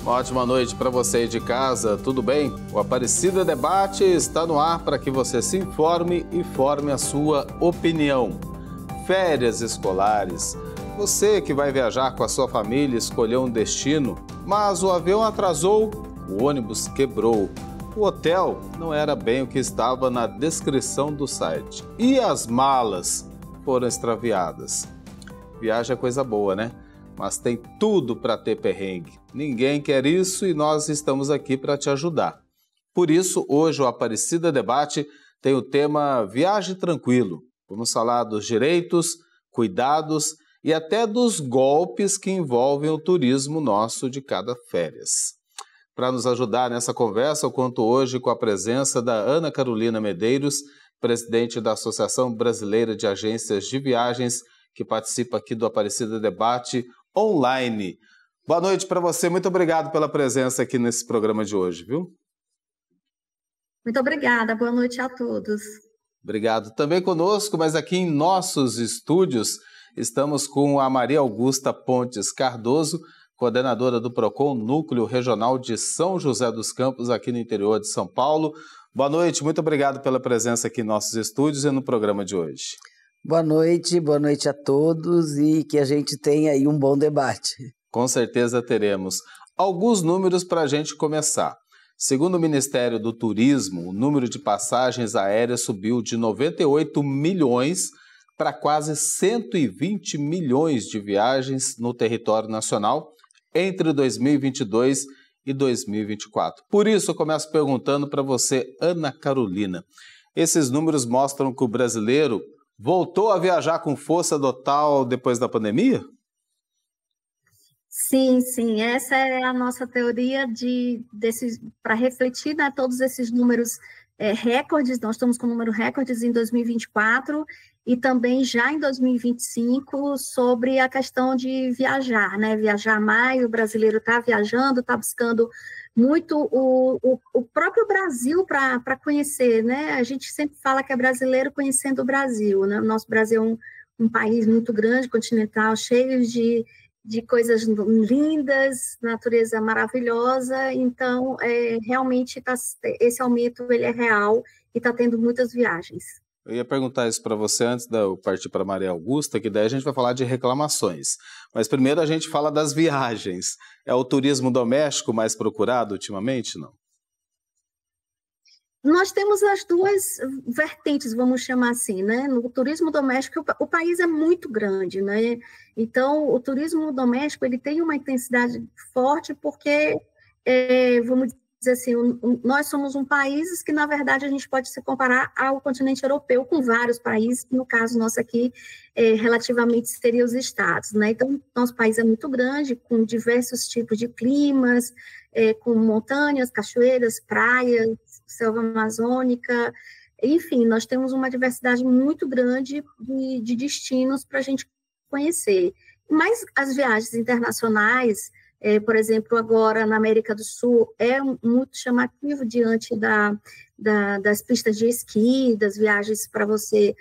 Uma ótima noite para você aí de casa, tudo bem? O Aparecida Debate está no ar para que você se informe e forme a sua opinião. Férias escolares. Você que vai viajar com a sua família escolheu um destino, mas o avião atrasou, o ônibus quebrou. O hotel não era bem o que estava na descrição do site. E as malas foram extraviadas. Viagem é coisa boa, né? Mas tem tudo para ter perrengue. Ninguém quer isso e nós estamos aqui para te ajudar. Por isso, hoje o Aparecida Debate tem o tema Viaje Tranquilo. Vamos falar dos direitos, cuidados e até dos golpes que envolvem o turismo nosso de cada férias. Para nos ajudar nessa conversa, eu conto hoje com a presença da Ana Carolina Medeiros, presidente da Associação Brasileira de Agências de Viagens, que participa aqui do Aparecida Debate online. Boa noite para você, muito obrigado pela presença aqui nesse programa de hoje, viu? Muito obrigada, boa noite a todos. Obrigado. Também conosco, mas aqui em nossos estúdios, estamos com a Maria Augusta Pontes Cardoso, coordenadora do PROCON, Núcleo Regional de São José dos Campos, aqui no interior de São Paulo. Boa noite, muito obrigado pela presença aqui em nossos estúdios e no programa de hoje. Boa noite a todos e que a gente tenha aí um bom debate. Com certeza teremos. Alguns números para a gente começar. Segundo o Ministério do Turismo, o número de passagens aéreas subiu de 98 milhões para quase 120 milhões de viagens no território nacional entre 2022 e 2024. Por isso, eu começo perguntando para você, Ana Carolina. Esses números mostram que o brasileiro voltou a viajar com força total depois da pandemia? Sim, essa é a nossa teoria para refletir, né, todos esses números recordes. Nós estamos com números recordes em 2024 e também já em 2025 sobre a questão de viajar, né? Viajar mais, o brasileiro está viajando, está buscando muito o próprio Brasil para conhecer, né? A gente sempre fala que é brasileiro conhecendo o Brasil, né? O nosso Brasil é um país muito grande, continental, cheio de coisas lindas, natureza maravilhosa, então realmente esse aumento ele é real e está tendo muitas viagens. Eu ia perguntar isso para você antes de eu partir para a Maria Augusta, que daí a gente vai falar de reclamações. Mas primeiro a gente fala das viagens. É o turismo doméstico mais procurado ultimamente, não? Nós temos as duas vertentes, vamos chamar assim, né? No turismo doméstico, o país é muito grande, né? Então, o turismo doméstico, ele tem uma intensidade forte porque, vamos dizer assim, nós somos um país que, na verdade, a gente pode se comparar ao continente europeu com vários países, que no caso nosso aqui, relativamente seriam os estados, né? Então, nosso país é muito grande, com diversos tipos de climas, com montanhas, cachoeiras, praias, selva amazônica, enfim, nós temos uma diversidade muito grande de destinos para a gente conhecer. Mas as viagens internacionais, por exemplo, agora na América do Sul, é muito chamativo diante das pistas de esqui, das viagens para você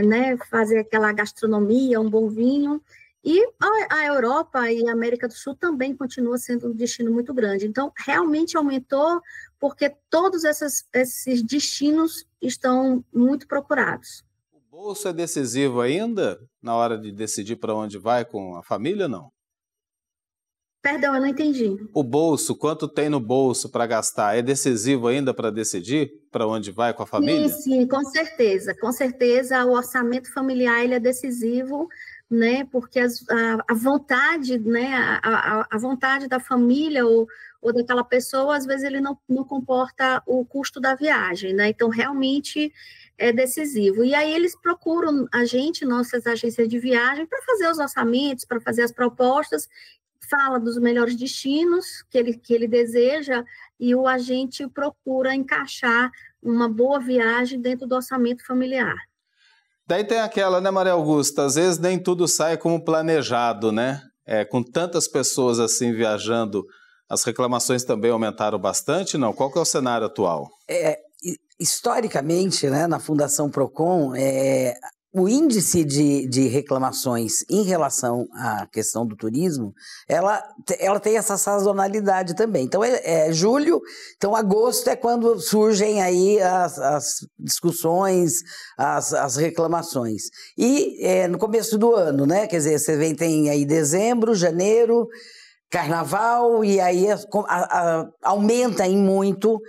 né, fazer aquela gastronomia, um bom vinho. E a Europa e a América do Sul também continua sendo um destino muito grande. Então, realmente aumentou porque todos esses destinos estão muito procurados. O bolso é decisivo ainda na hora de decidir para onde vai com a família, não? Perdão, eu não entendi. O bolso, quanto tem no bolso para gastar, é decisivo ainda para decidir para onde vai com a família? Sim, com certeza. Com certeza, o orçamento familiar ele é decisivo, né? Porque a vontade, né? A vontade da família ou daquela pessoa, às vezes ele não comporta o custo da viagem, né? Então, realmente é decisivo. E aí eles procuram a gente, nossas agências de viagem, para fazer os orçamentos, para fazer as propostas, fala dos melhores destinos que ele deseja e o agente procura encaixar uma boa viagem dentro do orçamento familiar. Daí tem aquela, né, Maria Augusta? Às vezes nem tudo sai como planejado, né? Com tantas pessoas assim viajando, as reclamações também aumentaram bastante, não? Qual que é o cenário atual? Historicamente, né, na Fundação PROCON, o índice de reclamações em relação à questão do turismo, ela tem essa sazonalidade também. Então, é julho, então agosto é quando surgem aí as discussões, as reclamações. E no começo do ano, né? Quer dizer, tem aí dezembro, janeiro, Carnaval, e aí aumenta em muito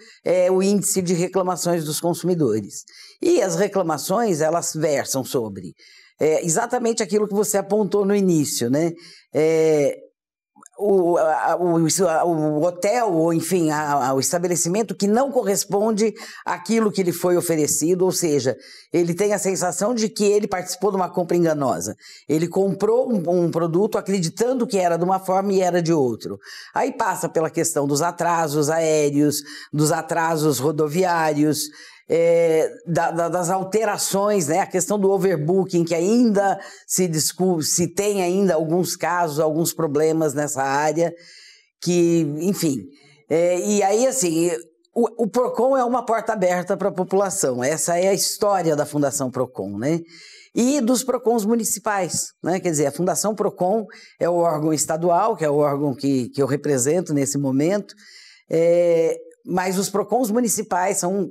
o índice de reclamações dos consumidores. E as reclamações, elas versam sobre exatamente aquilo que você apontou no início, né? O hotel, ou enfim, o estabelecimento que não corresponde àquilo que lhe foi oferecido, ou seja, ele tem a sensação de que ele participou de uma compra enganosa. Ele comprou um produto acreditando que era de uma forma e era de outro. Aí passa pela questão dos atrasos aéreos, dos atrasos rodoviários, das alterações, né? A questão do overbooking, que ainda se tem ainda alguns casos, alguns problemas nessa área, que, enfim. E aí, assim, o PROCON é uma porta aberta para a população. Essa é a história da Fundação PROCON, né? E dos PROCONs municipais, né? Quer dizer, a Fundação PROCON é o órgão estadual, que é o órgão que eu represento nesse momento, mas os PROCONs municipais são,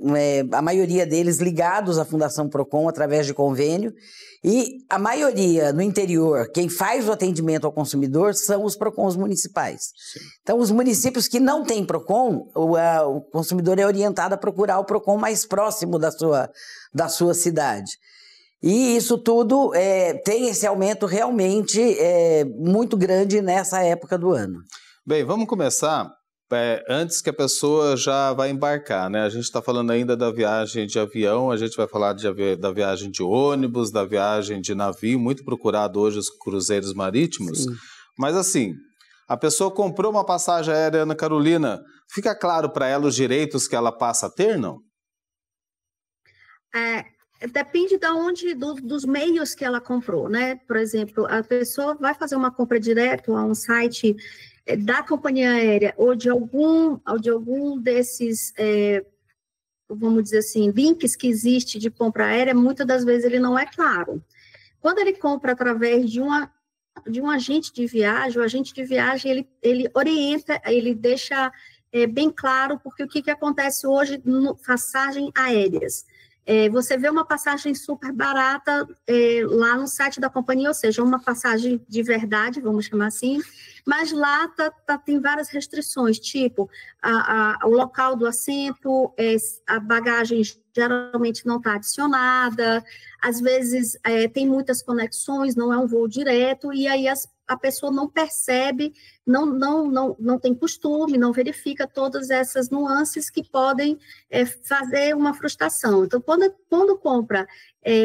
a maioria deles, ligados à Fundação PROCON através de convênio, e a maioria no interior, quem faz o atendimento ao consumidor são os PROCONs municipais. Sim. Então, os municípios que não têm PROCON, o consumidor é orientado a procurar o PROCON mais próximo da sua cidade. E isso tudo tem esse aumento realmente muito grande nessa época do ano. Bem, vamos começar antes que a pessoa já vai embarcar, né? A gente está falando ainda da viagem de avião, a gente vai falar da viagem de ônibus, da viagem de navio, muito procurado hoje os cruzeiros marítimos. Sim. Mas assim, a pessoa comprou uma passagem aérea, Ana Carolina, fica claro para ela os direitos que ela passa a ter, não? Depende dos meios que ela comprou, né? Por exemplo, a pessoa vai fazer uma compra direto a um site da companhia aérea ou de algum desses, vamos dizer assim, links que existe de compra aérea, muitas das vezes ele não é claro. Quando ele compra através de um agente de viagem, o agente de viagem, ele orienta, ele deixa bem claro, porque o que acontece hoje no passagem aéreas? Você vê uma passagem super barata lá no site da companhia, ou seja, uma passagem de verdade, vamos chamar assim, mas lá tem várias restrições, tipo o local do assento, a bagagem geralmente não está adicionada, às vezes tem muitas conexões, não é um voo direto, e aí a pessoa não percebe, não tem costume, não verifica todas essas nuances que podem fazer uma frustração. Então, quando compra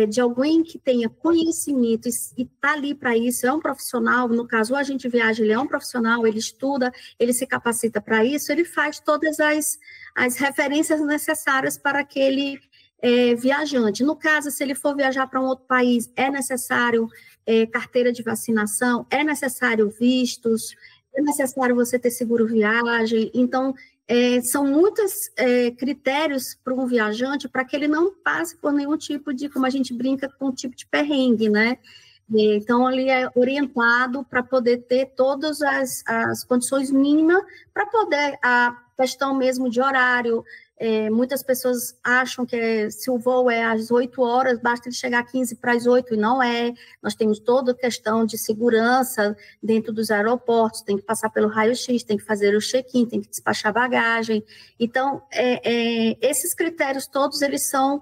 de alguém que tenha conhecimento e está ali para isso, é um profissional, no caso, o agente de viagem, ele é um profissional, ele estuda, ele se capacita para isso, ele faz todas as referências necessárias para aquele viajante. No caso, se ele for viajar para um outro país, é necessário carteira de vacinação, é necessário vistos, é necessário você ter seguro viagem. Então, são muitos critérios para um viajante para que ele não passe por nenhum tipo de, como a gente brinca, com um tipo de perrengue, né? Então, ele é orientado para poder ter todas as condições mínimas para poder, a questão mesmo de horário. Muitas pessoas acham que se o voo é às 8 horas, basta ele chegar 15 para as 8, e não é. Nós temos toda a questão de segurança dentro dos aeroportos, tem que passar pelo raio-x, tem que fazer o check-in, tem que despachar bagagem. Então, esses critérios todos, eles são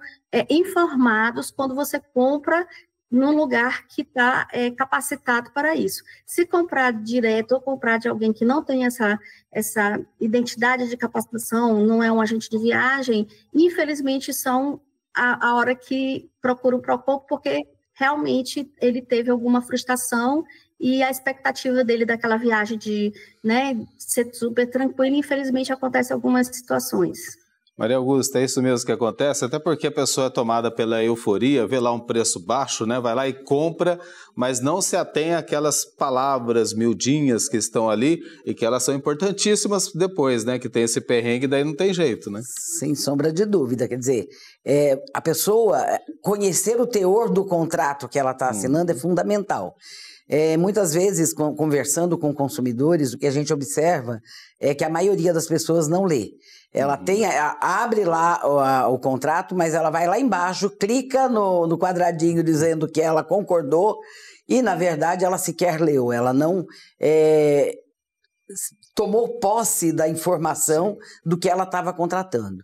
informados quando você compra num lugar que está capacitado para isso. Se comprar direto ou comprar de alguém que não tem essa identidade de capacitação, não é um agente de viagem, infelizmente são a hora que procura o PROCON, porque realmente ele teve alguma frustração e a expectativa dele daquela viagem de ser super tranquila, infelizmente acontece algumas situações. Maria Augusta, é isso mesmo que acontece, até porque a pessoa é tomada pela euforia, vê lá um preço baixo, né? Vai lá e compra, mas não se atém àquelas palavras miudinhas que estão ali e que elas são importantíssimas depois, né? Que tem esse perrengue, daí não tem jeito, né? Sem sombra de dúvida, quer dizer, a pessoa conhecer o teor do contrato que ela está assinando é fundamental. Muitas vezes, conversando com consumidores, o que a gente observa é que a maioria das pessoas não lê. Ela abre lá o contrato, mas ela vai lá embaixo, clica no quadradinho dizendo que ela concordou e, na verdade, ela sequer leu. Ela não tomou posse da informação do que ela estava contratando.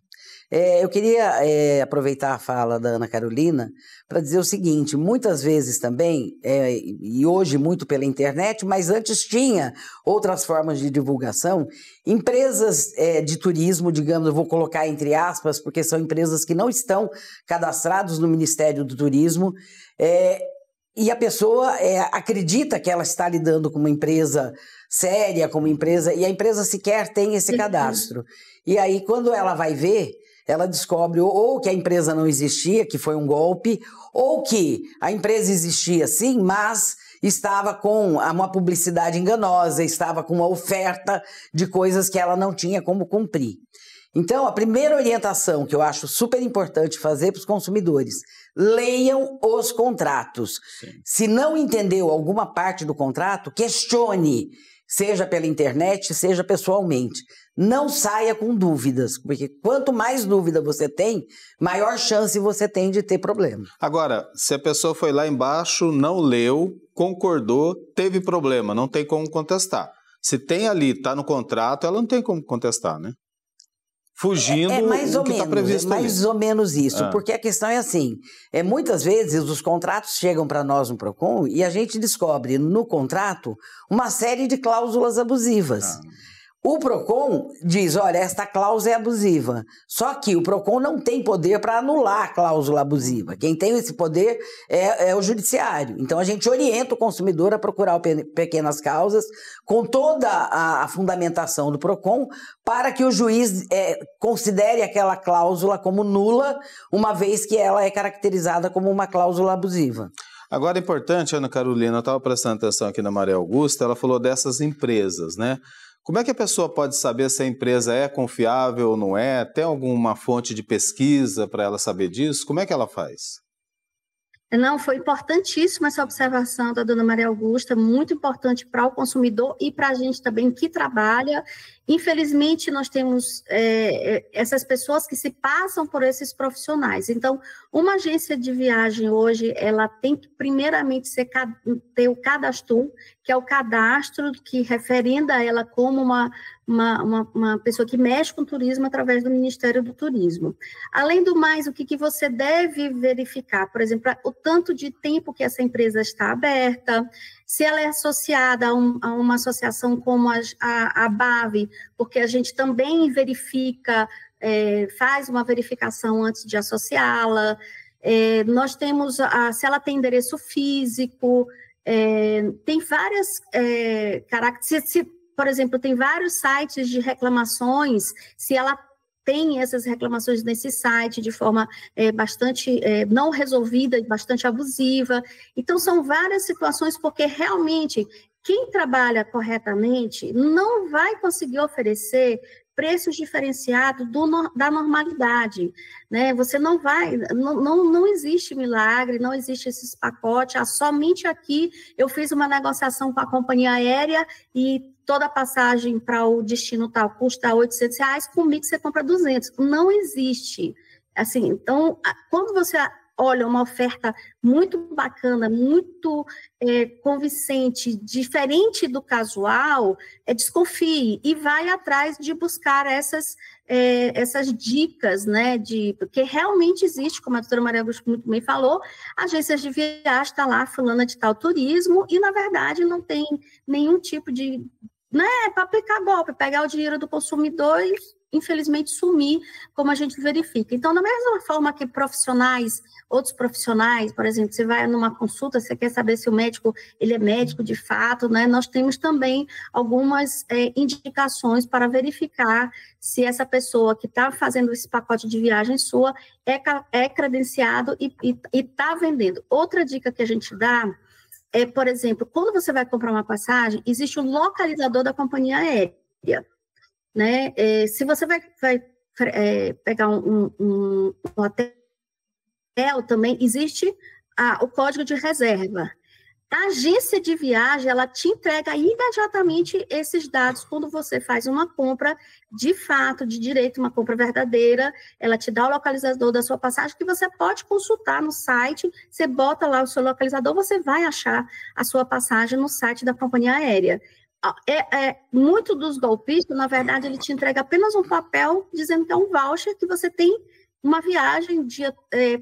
Eu queria aproveitar a fala da Ana Carolina para dizer o seguinte, muitas vezes também, e hoje muito pela internet, mas antes tinha outras formas de divulgação, empresas de turismo, digamos, eu vou colocar entre aspas, porque são empresas que não estão cadastradas no Ministério do Turismo, e a pessoa acredita que ela está lidando com uma empresa séria, como empresa, e a empresa sequer tem esse cadastro. E aí, quando ela vai ver, ela descobre ou que a empresa não existia, que foi um golpe, ou que a empresa existia sim, mas estava com uma publicidade enganosa, estava com uma oferta de coisas que ela não tinha como cumprir. Então, a primeira orientação que eu acho super importante fazer para os consumidores, leiam os contratos. Sim. Se não entendeu alguma parte do contrato, questione, seja pela internet, seja pessoalmente. Não saia com dúvidas, porque quanto mais dúvida você tem, maior chance você tem de ter problema. Agora, se a pessoa foi lá embaixo, não leu, concordou, teve problema, não tem como contestar. Se tem ali, está no contrato, ela não tem como contestar, né? Fugindo do que está previsto ali. Mais ou menos isso, porque a questão é assim, muitas vezes os contratos chegam para nós no PROCON e a gente descobre no contrato uma série de cláusulas abusivas. O PROCON diz, olha, esta cláusula é abusiva, só que o PROCON não tem poder para anular a cláusula abusiva. Quem tem esse poder é o judiciário. Então a gente orienta o consumidor a procurar pequenas causas com toda a fundamentação do PROCON para que o juiz considere aquela cláusula como nula, uma vez que ela é caracterizada como uma cláusula abusiva. Agora é importante, Ana Carolina, eu estava prestando atenção aqui na Maria Augusta, ela falou dessas empresas, né? Como é que a pessoa pode saber se a empresa é confiável ou não é? Tem alguma fonte de pesquisa para ela saber disso? Como é que ela faz? Não, foi importantíssima essa observação da dona Maria Augusta, muito importante para o consumidor e para a gente também que trabalha. Infelizmente, nós temos essas pessoas que se passam por esses profissionais. Então, uma agência de viagem hoje, ela tem que primeiramente ter o cadastro, que é o cadastro que referenda ela como uma pessoa que mexe com turismo através do Ministério do Turismo. Além do mais, o que você deve verificar? Por exemplo, o tanto de tempo que essa empresa está aberta, se ela é associada a uma associação como a BAV, porque a gente também verifica, faz uma verificação antes de associá-la. Nós temos, se ela tem endereço físico, tem várias características. Por exemplo, tem vários sites de reclamações, se ela tem essas reclamações nesse site de forma bastante não resolvida e bastante abusiva. Então, são várias situações, porque realmente quem trabalha corretamente não vai conseguir oferecer preços diferenciados da normalidade, né? Você não vai, não existe milagre, não existe esses pacotes, somente aqui eu fiz uma negociação com a companhia aérea e toda a passagem para o destino tal custa R$800, comigo você compra 200. Não existe. Assim, então, quando você olha uma oferta muito bacana, muito convincente, diferente do casual, desconfie e vai atrás de buscar essas dicas, né, porque realmente existe, como a doutora Maria Augusta muito bem falou, agências de viagem, está lá, fulana de tal turismo, e na verdade não tem nenhum tipo de, né, para aplicar golpe, pegar o dinheiro do consumidor infelizmente, sumir, como a gente verifica. Então, da mesma forma que outros profissionais, por exemplo, você vai numa consulta, você quer saber se o médico, ele é médico de fato, né? Nós temos também algumas indicações para verificar se essa pessoa que está fazendo esse pacote de viagem sua é credenciado e está vendendo. Outra dica que a gente dá é, por exemplo, quando você vai comprar uma passagem, existe um localizador da companhia aérea, né? Se você vai pegar um hotel, também existe o código de reserva. A agência de viagem, ela te entrega imediatamente esses dados quando você faz uma compra de fato, de direito, uma compra verdadeira, ela te dá o localizador da sua passagem, que você pode consultar no site, você bota lá o seu localizador, você vai achar a sua passagem no site da companhia aérea. Muito dos golpistas, na verdade, ele te entrega apenas um papel dizendo que é um voucher que você tem uma viagem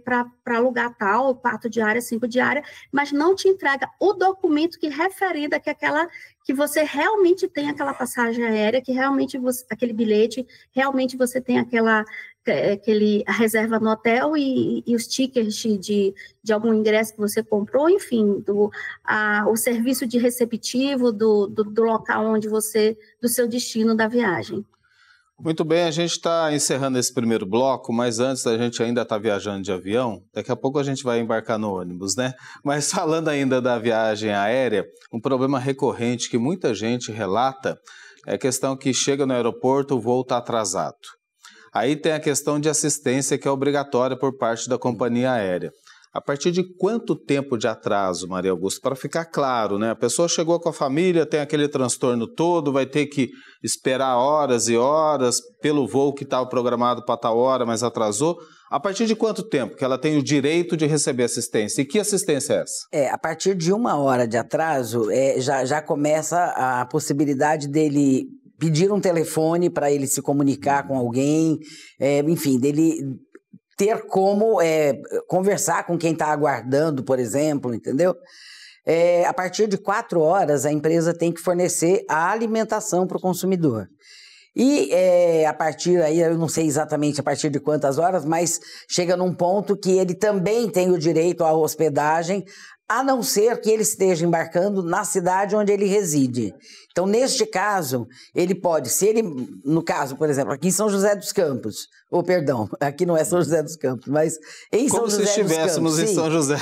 para alugar tal, 4 diárias, 5 diárias, mas não te entrega o documento que referida que você realmente tem aquela passagem aérea, que realmente aquele bilhete, realmente você tem a reserva no hotel e os stickers de algum ingresso que você comprou, enfim, o serviço de receptivo do local do seu destino da viagem. Muito bem, a gente está encerrando esse primeiro bloco, mas antes a gente ainda está viajando de avião, daqui a pouco a gente vai embarcar no ônibus, né? Mas falando ainda da viagem aérea, um problema recorrente que muita gente relata é a questão que chega no aeroporto, o voo está atrasado. Aí tem a questão de assistência que é obrigatória por parte da companhia aérea. A partir de quanto tempo de atraso, Maria Augusta? Para ficar claro, né? A pessoa chegou com a família, tem aquele transtorno todo, vai ter que esperar horas e horas pelo voo que estava programado para tal hora, mas atrasou. A partir de quanto tempo que ela tem o direito de receber assistência? E que assistência é essa? A partir de 1 hora de atraso, já começa a possibilidade dele pedir um telefone para ele se comunicar com alguém, enfim, dele ter como conversar com quem está aguardando, por exemplo, entendeu? A partir de 4 horas, a empresa tem que fornecer a alimentação para o consumidor. E a partir aí, eu não sei exatamente a partir de quantas horas, mas chega num ponto que ele também tem o direito à hospedagem, a não ser que ele esteja embarcando na cidade onde ele reside. Então, neste caso, ele pode, se ele, no caso, por exemplo, aqui em São José dos Campos, aqui não é São José dos Campos, mas em São José dos Campos. Como se estivéssemos em São José.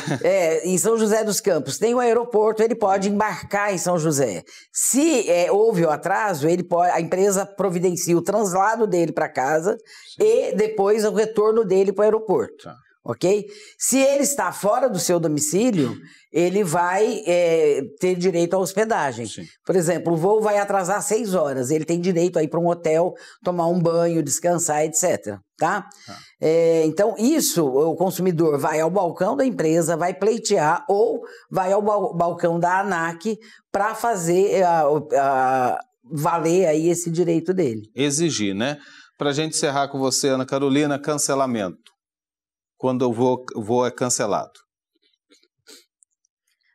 Em São José dos Campos tem o aeroporto, ele pode embarcar em São José. Se houve o atraso, a empresa providencia o translado dele para casa. Sim. E depois o retorno dele para o aeroporto. Tá. Ok? Se ele está fora do seu domicílio, ele vai ter direito à hospedagem. Sim. Por exemplo, o voo vai atrasar 6 horas, ele tem direito a ir para um hotel, tomar um banho, descansar, etc. Tá? Então, isso, o consumidor vai ao balcão da empresa, vai pleitear ou vai ao balcão da ANAC para fazer valer aí esse direito dele. Exigir, né? Para a gente encerrar com você, Ana Carolina, cancelamento. Quando o voo é cancelado?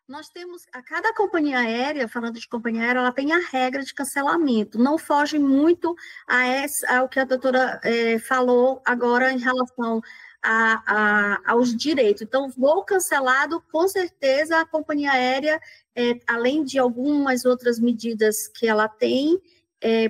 Nós temos, a cada companhia aérea, falando de companhia aérea, ela tem a regra de cancelamento. Não foge muito ao que a doutora falou agora em relação aos direitos. Então, voo cancelado, com certeza a companhia aérea, além de algumas outras medidas que ela tem,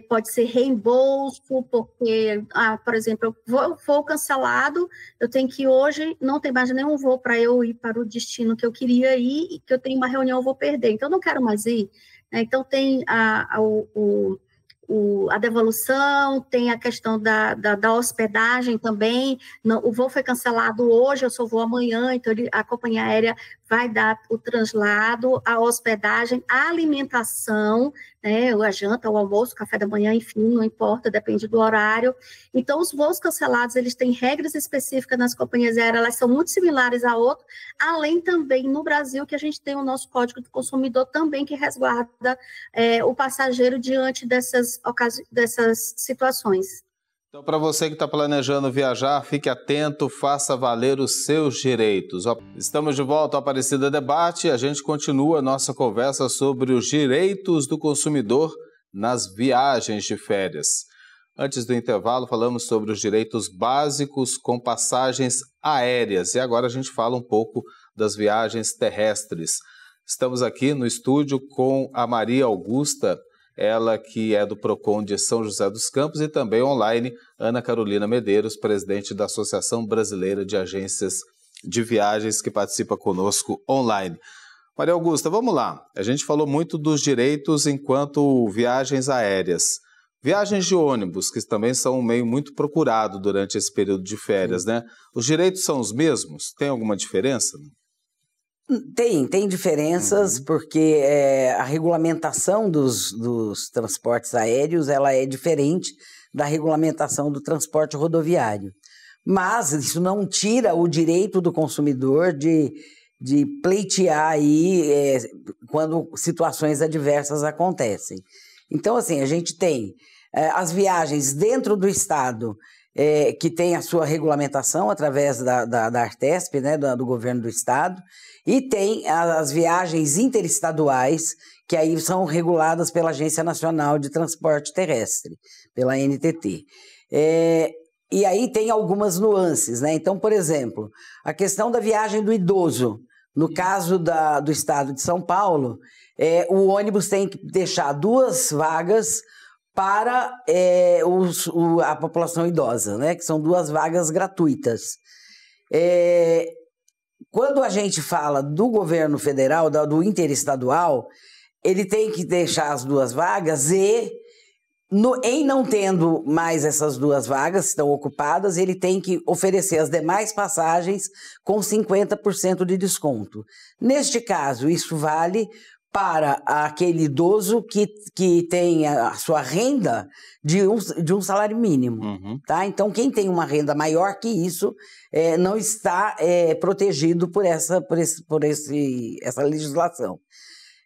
pode ser reembolso, porque, por exemplo, voo cancelado, eu tenho que hoje, não tem mais nenhum voo para eu ir para o destino que eu queria ir, e que eu tenho uma reunião, eu vou perder, então eu não quero mais ir. Então tem a devolução, tem a questão da hospedagem também. O voo foi cancelado hoje, eu só vou amanhã, então a companhia aérea vai dar o translado, a hospedagem, a alimentação, né, a janta, o almoço, o café da manhã, enfim, não importa, depende do horário. Então, os voos cancelados, eles têm regras específicas nas companhias aéreas, elas são muito similares a outros, além também no Brasil, que a gente tem o nosso Código do Consumidor também, que resguarda o passageiro diante dessas situações. Então, para você que está planejando viajar, fique atento, faça valer os seus direitos. Estamos de volta ao Aparecida Debate e a gente continua a nossa conversa sobre os direitos do consumidor nas viagens de férias. Antes do intervalo, falamos sobre os direitos básicos com passagens aéreas. E agora a gente fala um pouco das viagens terrestres. Estamos aqui no estúdio com a Maria Augusta, ela que é do PROCON de São José dos Campos, e também online, Ana Carolina Medeiros, presidente da Associação Brasileira de Agências de Viagens, que participa conosco online. Maria Augusta, vamos lá. A gente falou muito dos direitos enquanto viagens aéreas. Viagens de ônibus, que também são um meio muito procurado durante esse período de férias, né? Os direitos são os mesmos? Tem alguma diferença? Tem diferenças, porque a regulamentação dos transportes aéreos ela é diferente da regulamentação do transporte rodoviário. Mas isso não tira o direito do consumidor de pleitear aí quando situações adversas acontecem. Então, assim, a gente tem as viagens dentro do Estado, que tem a sua regulamentação através da Artesp, né, do governo do Estado, e tem as viagens interestaduais, que aí são reguladas pela Agência Nacional de Transporte Terrestre, pela ANTT. E aí tem algumas nuances, né? Então, por exemplo, a questão da viagem do idoso. No caso do Estado de São Paulo, o ônibus tem que deixar 2 vagas para a população idosa, né? Que são 2 vagas gratuitas. Quando a gente fala do governo federal, do interestadual, ele tem que deixar as 2 vagas e, em não tendo mais essas 2 vagas, estão ocupadas, ele tem que oferecer as demais passagens com 50% de desconto. Neste caso, isso vale para aquele idoso que tem a sua renda de um salário mínimo. Tá? Então, quem tem uma renda maior que isso não está protegido por essa legislação.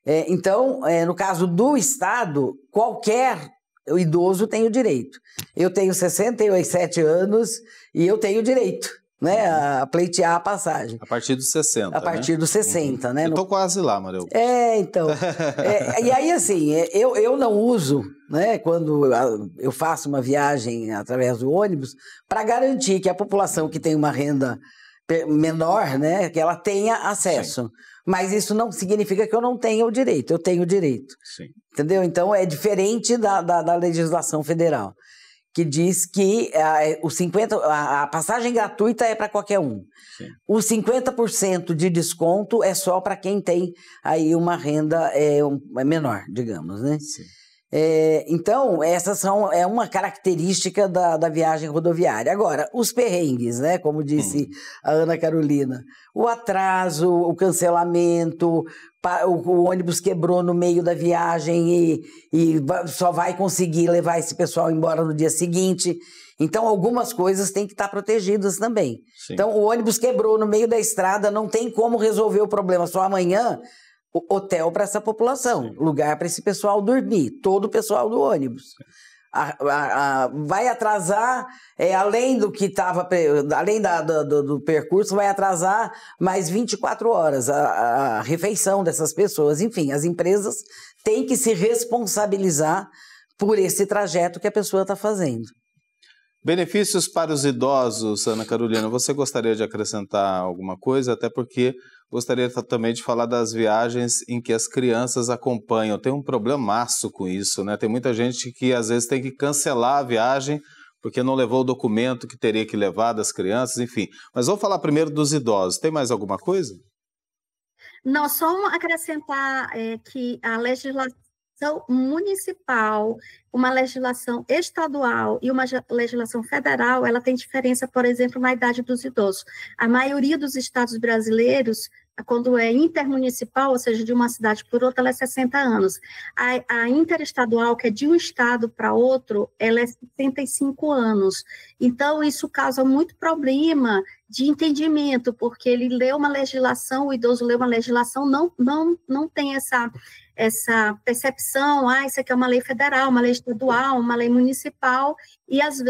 Então, no caso do Estado, qualquer idoso tem o direito. Eu tenho 67 anos e eu tenho direito, né, a pleitear a passagem. A partir dos 60, A partir dos 60, né? Eu estou quase lá, Maria Augusta. Então. E aí, assim, eu não uso, né, quando eu faço uma viagem através do ônibus, para garantir que a população que tem uma renda menor, né, que ela tenha acesso. Sim. Mas isso não significa que eu não tenha o direito, eu tenho o direito. Sim. Entendeu? Então, é diferente da legislação federal, que diz que a passagem gratuita é para qualquer um. Sim. Os 50% de desconto é só para quem tem aí uma renda menor, digamos, né? Sim. Então, essas é uma característica da viagem rodoviária. Agora, os perrengues, né? Como disse a Ana Carolina, o atraso, o cancelamento, o ônibus quebrou no meio da viagem e só vai conseguir levar esse pessoal embora no dia seguinte. Então, algumas coisas têm que estar protegidas também. Sim. Então, o ônibus quebrou no meio da estrada, não tem como resolver o problema só amanhã. Hotel para essa população, lugar para esse pessoal dormir, todo o pessoal do ônibus. Vai atrasar, além do que estava, além do percurso, vai atrasar mais 24 horas a refeição dessas pessoas. Enfim, as empresas têm que se responsabilizar por esse trajeto que a pessoa está fazendo. Benefícios para os idosos, Ana Carolina, você gostaria de acrescentar alguma coisa? Até porque gostaria também de falar das viagens em que as crianças acompanham. Tem um problemaço com isso, né? Tem muita gente que às vezes tem que cancelar a viagem porque não levou o documento que teria que levar das crianças, enfim. Mas vamos falar primeiro dos idosos. Tem mais alguma coisa? Não, só acrescentar que a legislação municipal, uma legislação estadual e uma legislação federal, ela tem diferença, por exemplo, na idade dos idosos. A maioria dos estados brasileiros, quando é intermunicipal, ou seja, de uma cidade por outra, ela é 60 anos. A interestadual, que é de um estado para outro, ela é 65 anos. Então, isso causa muito problema de entendimento, porque ele lê uma legislação, o idoso lê uma legislação, não tem essa percepção, isso aqui é uma lei federal, uma lei estadual, uma lei municipal, e às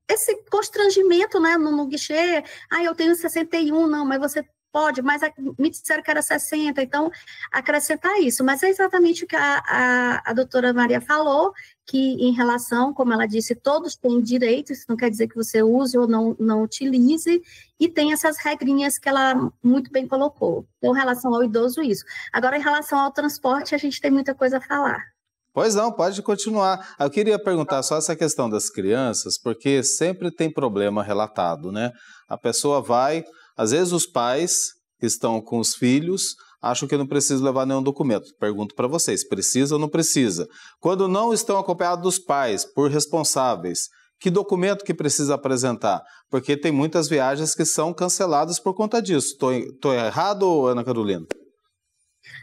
esse constrangimento, né, no guichê, eu tenho 61, não, mas você Pode, mas me disseram que era 60, então acrescentar isso. Mas é exatamente o que a doutora Maria falou, que em relação, como ela disse, todos têm direitos, isso não quer dizer que você use ou não utilize, e tem essas regrinhas que ela muito bem colocou. Então, em relação ao idoso, isso. Agora, em relação ao transporte, a gente tem muita coisa a falar. Pois não, pode continuar. Eu queria perguntar só essa questão das crianças, porque sempre tem problema relatado, né? A pessoa vai, às vezes os pais que estão com os filhos acham que não precisa levar nenhum documento. Pergunto para vocês, precisa ou não precisa? Quando não estão acompanhados dos pais, por responsáveis, que documento que precisa apresentar? Porque tem muitas viagens que são canceladas por conta disso. Estou errado, Ana Carolina?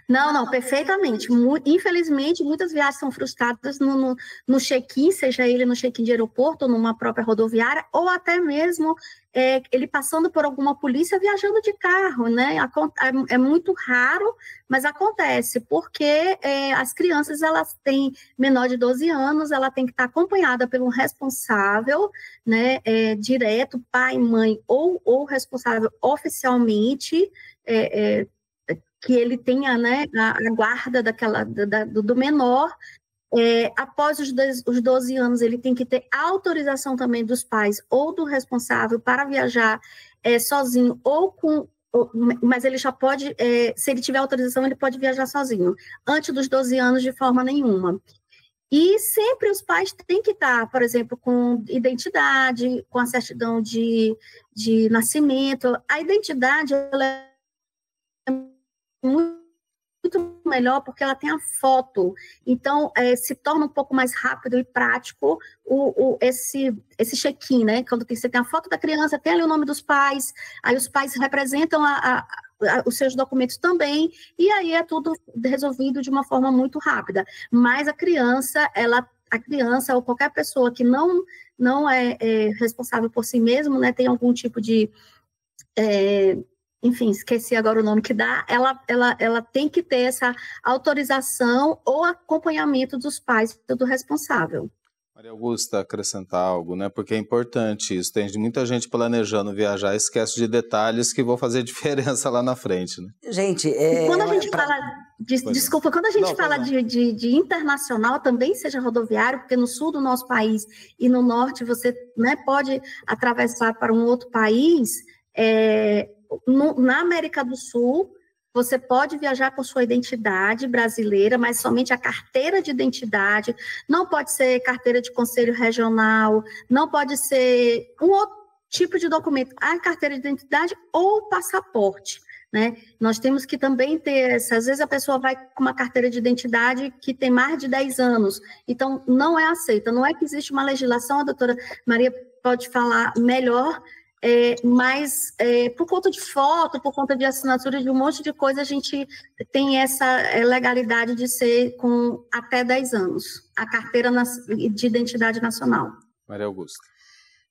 Não, perfeitamente. Infelizmente, muitas viagens são frustradas no check-in, seja ele no check-in de aeroporto, ou numa própria rodoviária, ou até mesmo ele passando por alguma polícia viajando de carro, né? É muito raro, mas acontece, porque as crianças, elas têm menor de 12 anos, ela tem que estar acompanhada por um responsável, né? Direto, pai, mãe, ou responsável oficialmente, que ele tenha, né, a guarda do menor. Após os 12 anos, ele tem que ter autorização também dos pais ou do responsável para viajar sozinho mas ele já pode, se ele tiver autorização, ele pode viajar sozinho, antes dos 12 anos de forma nenhuma. E sempre os pais têm que estar, por exemplo, com identidade, com a certidão de nascimento. A identidade, ela é muito melhor porque ela tem a foto, então se torna um pouco mais rápido e prático esse check-in, né? Quando você tem a foto da criança, tem ali o nome dos pais, aí os pais representam os seus documentos também, e aí é tudo resolvido de uma forma muito rápida. Mas a criança ou qualquer pessoa que não é responsável por si mesmo, né? Tem algum tipo de enfim, esqueci agora o nome que dá, ela tem que ter essa autorização ou acompanhamento dos pais do responsável. Maria Augusta, acrescentar algo, né? Porque é importante isso. Tem muita gente planejando viajar, esquece de detalhes que vão fazer diferença lá na frente, né? Gente, quando a gente fala desculpa, quando a gente fala de internacional, também seja rodoviário, porque no sul do nosso país e no norte você, né, pode atravessar para um outro país. Na América do Sul, você pode viajar com sua identidade brasileira, mas somente a carteira de identidade, não pode ser carteira de conselho regional, não pode ser um outro tipo de documento, a carteira de identidade ou passaporte, né? Nós temos que também ter às vezes a pessoa vai com uma carteira de identidade que tem mais de 10 anos, então não é aceita, não é que existe uma legislação, a doutora Maria pode falar melhor, mas por conta de foto, por conta de assinatura de um monte de coisa, a gente tem essa legalidade de ser com até 10 anos, a carteira de identidade nacional. Maria Augusta.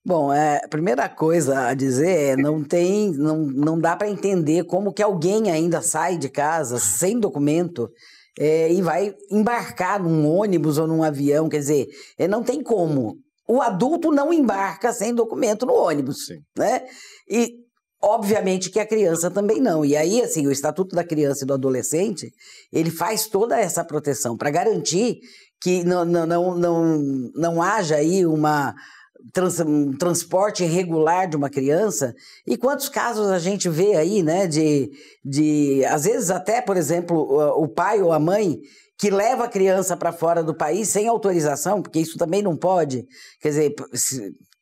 Bom, a primeira coisa a dizer não dá para entender como que alguém ainda sai de casa sem documento e vai embarcar num ônibus ou num avião, quer dizer, não tem como. O adulto não embarca sem documento no ônibus, né? E, obviamente, que a criança também não. E aí, assim, o Estatuto da Criança e do Adolescente, ele faz toda essa proteção para garantir que não haja aí um transporte irregular de uma criança. E quantos casos a gente vê aí, né, às vezes até, por exemplo, o pai ou a mãe que leva a criança para fora do país sem autorização, porque isso também não pode. Quer dizer,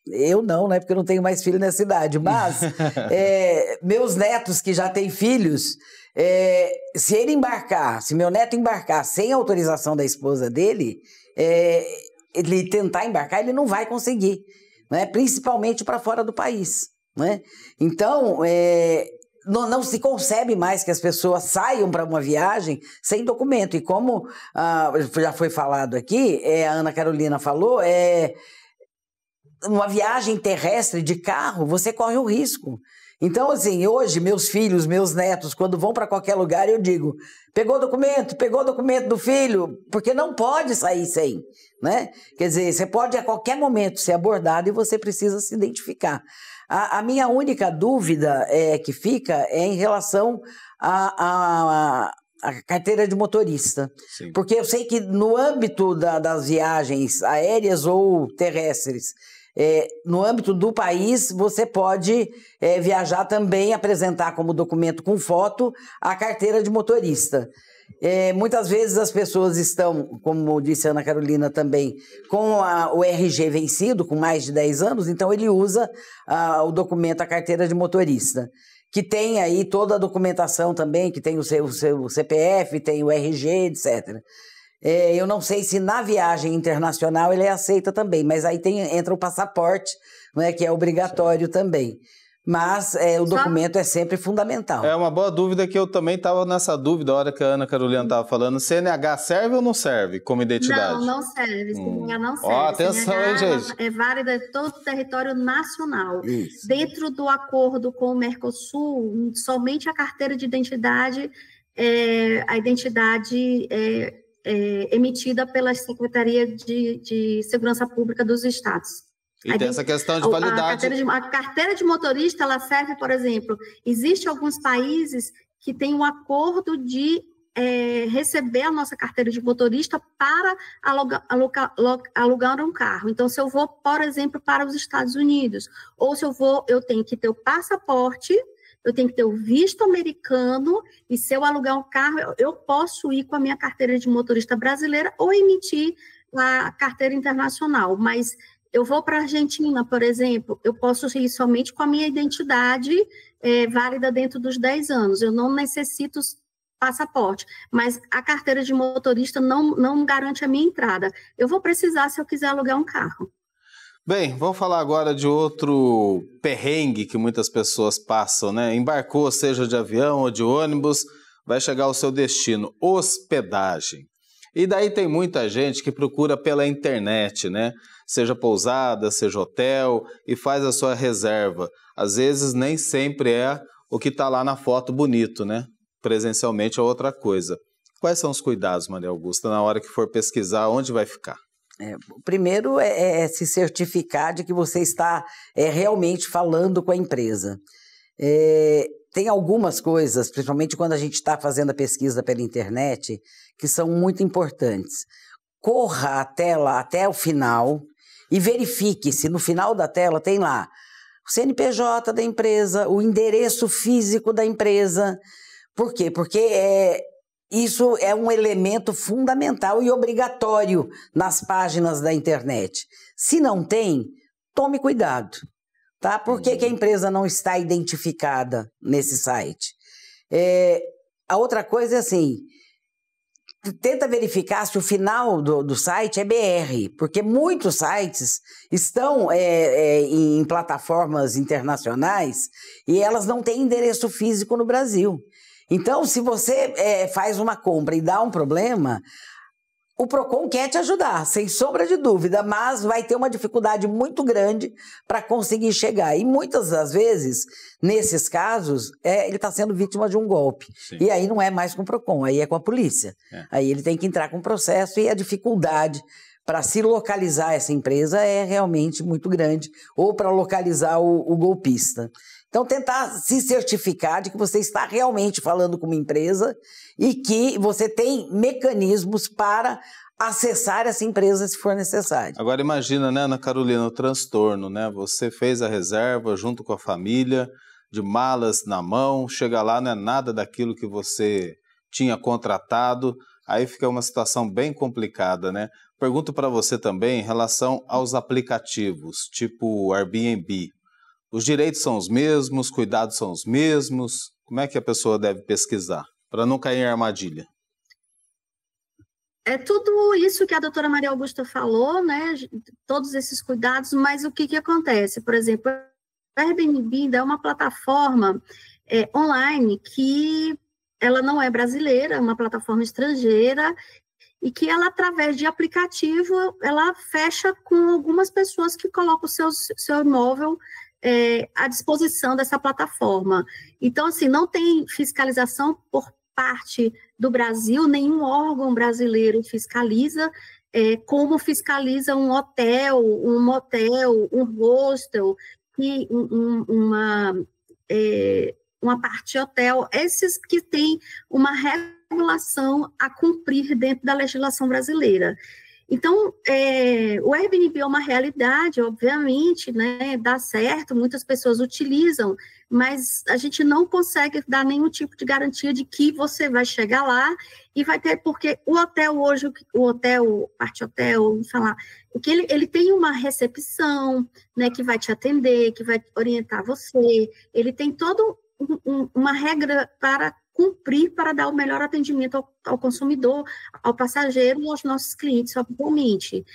eu não, né? Porque eu não tenho mais filho nessa idade, mas meus netos que já têm filhos, se meu neto embarcar sem autorização da esposa dele, ele tentar embarcar, ele não vai conseguir, né? Principalmente para fora do país, né? Então, não se concebe mais que as pessoas saiam para uma viagem sem documento. E como já foi falado aqui, a Ana Carolina falou, numa viagem terrestre de carro, você corre o risco. Então, assim, hoje, meus filhos, meus netos, quando vão para qualquer lugar, eu digo, pegou o documento do filho, porque não pode sair sem, né? Quer dizer, você pode a qualquer momento ser abordado e você precisa se identificar. A minha única dúvida que fica é em relação a carteira de motorista. Sim. Porque eu sei que no âmbito das viagens aéreas ou terrestres, no âmbito do país, você pode viajar também, apresentar como documento com foto a carteira de motorista. Muitas vezes as pessoas estão, como disse a Ana Carolina também, com o RG vencido, com mais de 10 anos, então ele usa o documento, a carteira de motorista, que tem aí toda a documentação também, que tem o seu CPF, tem o RG, etc. Eu não sei se na viagem internacional ele é aceita também, mas aí entra o passaporte, né, que é obrigatório também. Mas o documento é sempre fundamental. É uma boa dúvida que eu também estava nessa dúvida, a hora que a Ana Carolina estava falando. CNH serve ou não serve como identidade? Não serve. CNH não serve. Atenção aí, gente. É válida em todo o território nacional. Isso. Dentro do acordo com o Mercosul, somente a carteira de identidade, a identidade emitida pela Secretaria de Segurança Pública dos Estados. E tem essa questão de validade. A carteira de motorista, ela serve, por exemplo, existem alguns países que têm um acordo de receber a nossa carteira de motorista para alugar um carro. Então, se eu vou, por exemplo, para os Estados Unidos, ou se eu tenho que ter o passaporte, eu tenho que ter o visto americano, e se eu alugar um carro, eu posso ir com a minha carteira de motorista brasileira ou emitir a carteira internacional, mas eu vou para a Argentina, por exemplo, eu posso ir somente com a minha identidade válida dentro dos 10 anos. Eu não necessito passaporte, mas a carteira de motorista não garante a minha entrada. Eu vou precisar se eu quiser alugar um carro. Bem, vamos falar agora de outro perrengue que muitas pessoas passam, né? Embarcou, seja de avião ou de ônibus, vai chegar ao seu destino, hospedagem. E daí tem muita gente que procura pela internet, né? Seja pousada, seja hotel, e faz a sua reserva. Às vezes nem sempre é o que está lá na foto bonito, né? Presencialmente é outra coisa. Quais são os cuidados, Maria Augusta, na hora que for pesquisar onde vai ficar? O primeiro é se certificar de que você está realmente falando com a empresa. Tem algumas coisas, principalmente quando a gente está fazendo a pesquisa pela internet, que são muito importantes. Corra a tela até o final e verifique se no final da tela tem lá o CNPJ da empresa, o endereço físico da empresa. Por quê? Porque isso é um elemento fundamental e obrigatório nas páginas da internet. Se não tem, tome cuidado. Tá? Por que a empresa não está identificada nesse site? A outra coisa é assim, tenta verificar se o final do site é BR, porque muitos sites estão em plataformas internacionais e elas não têm endereço físico no Brasil. Então, se você faz uma compra e dá um problema, o PROCON quer te ajudar, sem sombra de dúvida, mas vai ter uma dificuldade muito grande para conseguir chegar. E muitas das vezes, nesses casos, ele está sendo vítima de um golpe. Sim. E aí não é mais com o PROCON, aí é com a polícia. Aí ele tem que entrar com o processo e a dificuldade para se localizar essa empresa é realmente muito grande, ou para localizar o golpista. Então, tentar se certificar de que você está realmente falando com uma empresa e que você tem mecanismos para acessar essa empresa se for necessário. Agora imagina, né, Ana Carolina, o transtorno, né? Você fez a reserva junto com a família, de malas na mão, chega lá, não é nada daquilo que você tinha contratado, aí fica uma situação bem complicada, né? Pergunto para você também em relação aos aplicativos, tipo Airbnb. Os direitos são os mesmos, os cuidados são os mesmos. Como é que a pessoa deve pesquisar para não cair em armadilha? É tudo isso que a doutora Maria Augusta falou, né? Todos esses cuidados, mas o que acontece? Por exemplo, a Airbnb é uma plataforma online que ela não é brasileira, é uma plataforma estrangeira, e que ela, através de aplicativo, ela fecha com algumas pessoas que colocam o seu imóvel à disposição dessa plataforma. Então, assim, não tem fiscalização por parte do Brasil, nenhum órgão brasileiro fiscaliza, como fiscaliza um hotel, um motel, um hostel, uma parte hotel, esses que têm uma regulação a cumprir dentro da legislação brasileira. Então, o Airbnb é uma realidade, obviamente, né, dá certo, muitas pessoas utilizam, mas a gente não consegue dar nenhum tipo de garantia de que você vai chegar lá e vai ter, porque o hotel hoje, parte hotel, falar, que ele tem uma recepção, né, que vai te atender, que vai orientar você, ele tem toda uma regra para cumprir, para dar o melhor atendimento ao consumidor, ao passageiro e aos nossos clientes, obviamente.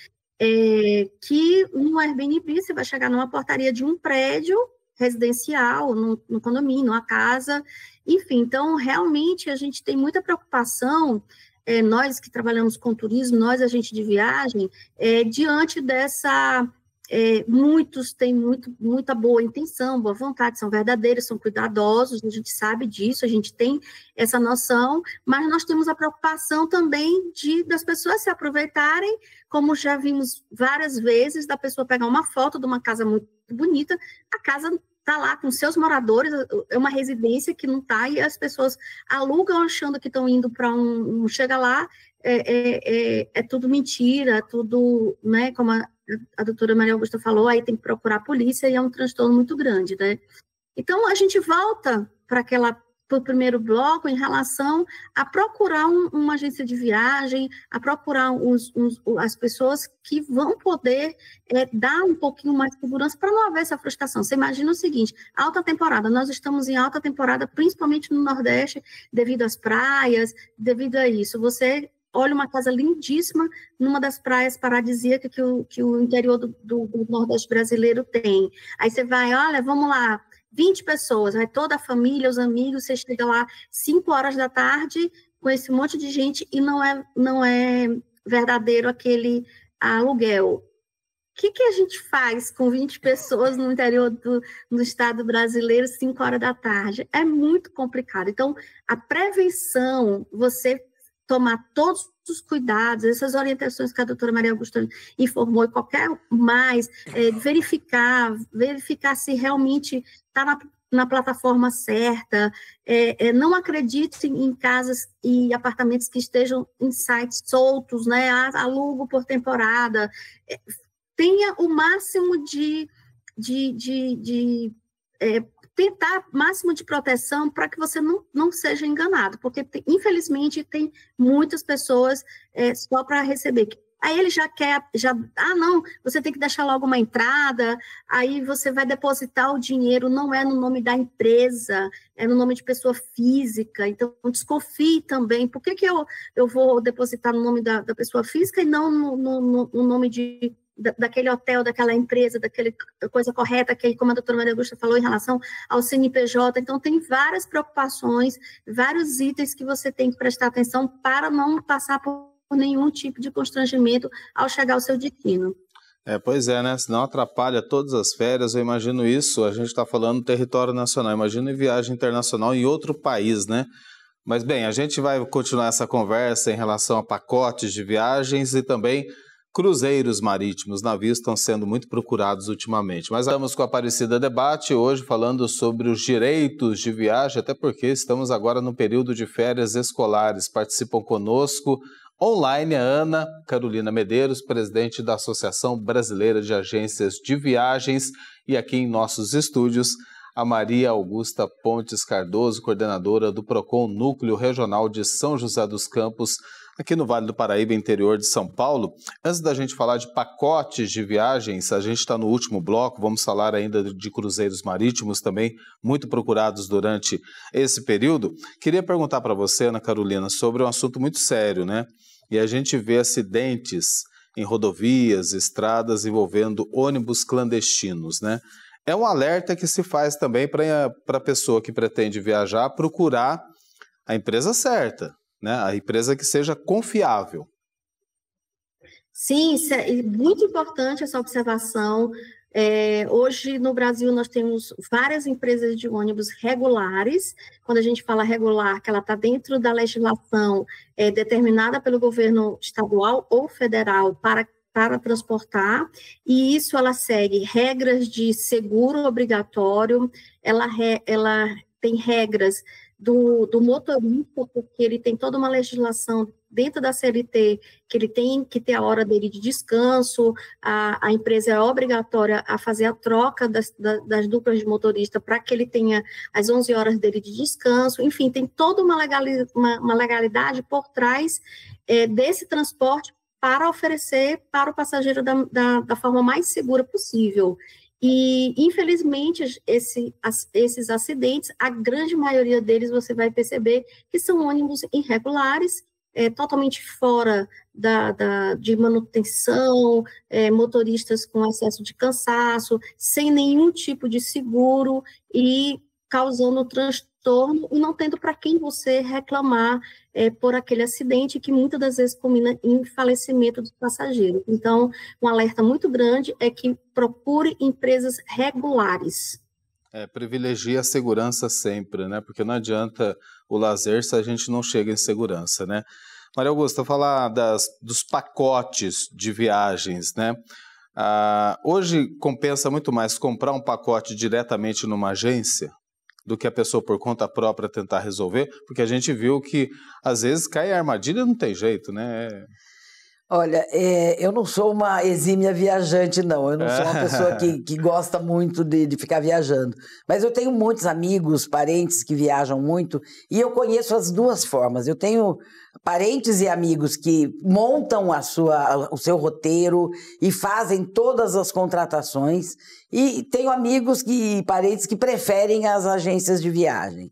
Que no Airbnb você vai chegar numa portaria de um prédio residencial, no condomínio, numa casa, enfim. Então, realmente, a gente tem muita preocupação, nós que trabalhamos com turismo, nós, agentes de viagem, diante dessa... muitos têm muita boa intenção, boa vontade, são verdadeiros, são cuidadosos, a gente sabe disso, a gente tem essa noção, mas nós temos a preocupação também das pessoas se aproveitarem, como já vimos várias vezes, da pessoa pegar uma foto de uma casa muito bonita, a casa está lá com seus moradores, é uma residência que não está, e as pessoas alugam achando que estão indo para chega lá, é tudo mentira, tudo, né, como a doutora Maria Augusta falou, aí tem que procurar a polícia e é um transtorno muito grande, né? Então, a gente volta para o primeiro bloco em relação a procurar uma agência de viagem, a procurar as pessoas que vão poder dar um pouquinho mais de segurança para não haver essa frustração. Você imagina o seguinte, alta temporada, nós estamos em alta temporada, principalmente no Nordeste, devido às praias, devido a isso. Você olha uma casa lindíssima numa das praias paradisíacas que o interior do Nordeste brasileiro tem. Aí você vai, olha, vamos lá, 20 pessoas, vai toda a família, os amigos, você chega lá 5 horas da tarde com esse monte de gente e não é verdadeiro aquele aluguel. O que a gente faz com 20 pessoas no interior do estado brasileiro 5 horas da tarde? É muito complicado. Então, a prevenção, você tomar todos os cuidados, essas orientações que a doutora Maria Augusta informou, e qualquer mais, verificar se realmente está na plataforma certa, não acredite em casas e apartamentos que estejam em sites soltos, né, alugo por temporada, tenha o máximo tentar máximo de proteção para que você não seja enganado, porque infelizmente tem muitas pessoas só para receber. Aí ele já quer, não, você tem que deixar logo uma entrada, aí você vai depositar o dinheiro, não é no nome da empresa, é no nome de pessoa física, então desconfie também. Por que eu vou depositar no nome da pessoa física e não no nome daquele hotel, daquela empresa, daquela coisa correta, que, como a doutora Maria Augusta falou, em relação ao CNPJ. Então, tem várias preocupações, vários itens que você tem que prestar atenção para não passar por nenhum tipo de constrangimento ao chegar ao seu destino. Pois é, né? Senão atrapalha todas as férias, eu imagino isso, a gente está falando território nacional, imagina em viagem internacional em outro país, né? Mas, bem, a gente vai continuar essa conversa em relação a pacotes de viagens e também cruzeiros marítimos. Navios estão sendo muito procurados ultimamente. Mas estamos com a Aparecida Debate hoje falando sobre os direitos de viagem, até porque estamos agora no período de férias escolares. Participam conosco online a Ana Carolina Medeiros, presidente da Associação Brasileira de Agências de Viagens, e aqui em nossos estúdios a Maria Augusta Pontes Cardoso, coordenadora do PROCON Núcleo Regional de São José dos Campos, aqui no Vale do Paraíba, interior de São Paulo. Antes da gente falar de pacotes de viagens, a gente está no último bloco, vamos falar ainda de cruzeiros marítimos também, muito procurados durante esse período. Queria perguntar para você, Ana Carolina, sobre um assunto muito sério, né? E a gente vê acidentes em rodovias, estradas envolvendo ônibus clandestinos, né? É um alerta que se faz também para a pessoa que pretende viajar procurar a empresa certa, né? A empresa que seja confiável. Sim, é muito importante essa observação. Hoje, no Brasil, nós temos várias empresas de ônibus regulares. Quando a gente fala regular, que ela está dentro da legislação determinada pelo governo estadual ou federal para transportar, e isso ela segue regras de seguro obrigatório, ela tem regras do motorista, porque ele tem toda uma legislação dentro da CLT, que ele tem que ter a hora dele de descanso, a empresa é obrigatória a fazer a troca das duplas de motorista para que ele tenha as 11 horas dele de descanso, enfim, tem toda uma legalidade por trás desse transporte para oferecer para o passageiro da forma mais segura possível. E, infelizmente, esses acidentes, a grande maioria deles você vai perceber que são ônibus irregulares, totalmente fora de manutenção, motoristas com excesso de cansaço, sem nenhum tipo de seguro e causando transtorno e não tendo para quem você reclamar por aquele acidente que muitas das vezes culmina em falecimento dos passageiros. Então, um alerta muito grande é que procure empresas regulares. Privilegia a segurança sempre, né? Porque não adianta o lazer se a gente não chega em segurança, né? Maria Augusta, falar dos pacotes de viagens, né? Hoje compensa muito mais comprar um pacote diretamente numa agência do que a pessoa por conta própria tentar resolver, porque a gente viu que às vezes cai a armadilha, não tem jeito, né? Olha, eu não sou uma exímia viajante, não. Eu não sou uma pessoa que gosta muito de ficar viajando. Mas eu tenho muitos amigos, parentes que viajam muito, e eu conheço as duas formas. Eu tenho parentes e amigos que montam o seu roteiro e fazem todas as contratações, e tenho amigos e parentes que preferem as agências de viagem.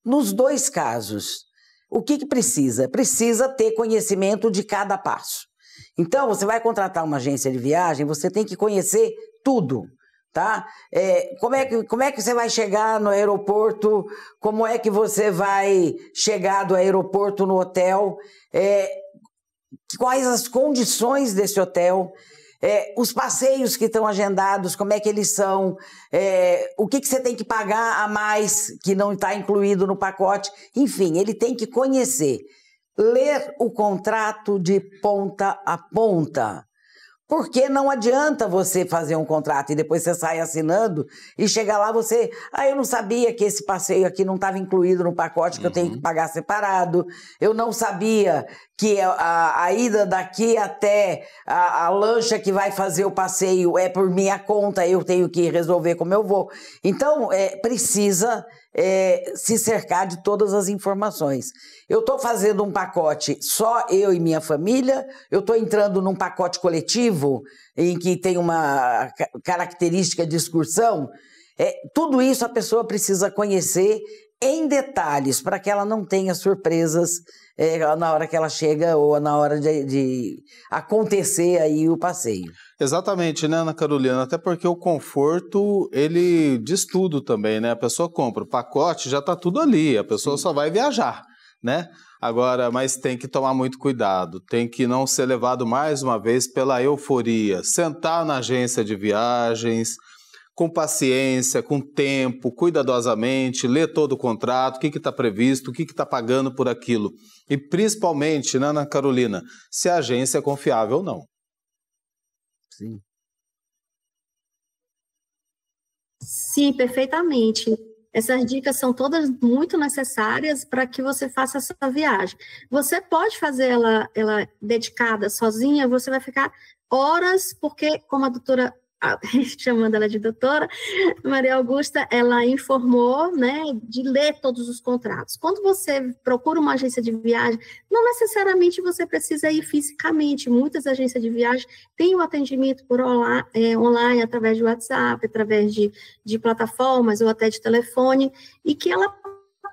Nos dois casos, o que precisa? Precisa ter conhecimento de cada passo. Então, você vai contratar uma agência de viagem, você tem que conhecer tudo, tá? Como é que você vai chegar no aeroporto? Como é que você vai chegar do aeroporto no hotel? Quais as condições desse hotel? Os passeios que estão agendados, como é que eles são, o que você tem que pagar a mais que não está incluído no pacote, enfim, ele tem que conhecer, ler o contrato de ponta a ponta, porque não adianta você fazer um contrato e depois você sai assinando e chega lá eu não sabia que esse passeio aqui não estava incluído no pacote, que eu tenho que pagar separado, eu não sabia que a ida daqui até a lancha que vai fazer o passeio é por minha conta, eu tenho que resolver como eu vou. Então, precisa se cercar de todas as informações. Eu estou fazendo um pacote só eu e minha família, eu estou entrando num pacote coletivo em que tem uma característica de excursão. Tudo isso a pessoa precisa conhecer em detalhes para que ela não tenha surpresas na hora que ela chega ou na hora de acontecer aí o passeio. Exatamente, né, Ana Carolina? Até porque o conforto, ele diz tudo também, né? A pessoa compra o pacote, já está tudo ali, a pessoa só vai viajar, né? Agora, mas tem que tomar muito cuidado, tem que não ser levado mais uma vez pela euforia, sentar na agência de viagens, com paciência, com tempo, cuidadosamente, ler todo o contrato, o que está previsto, o que está pagando por aquilo. E principalmente, né, Ana Carolina, se a agência é confiável ou não. Sim. Sim, perfeitamente. Essas dicas são todas muito necessárias para que você faça essa viagem. Você pode fazer ela dedicada, sozinha, você vai ficar horas, porque, como a doutora, chamando ela de doutora, Maria Augusta, ela informou, né, de ler todos os contratos. Quando você procura uma agência de viagem, não necessariamente você precisa ir fisicamente. Muitas agências de viagem têm o atendimento por online, através de WhatsApp, através de plataformas ou até de telefone, e que ela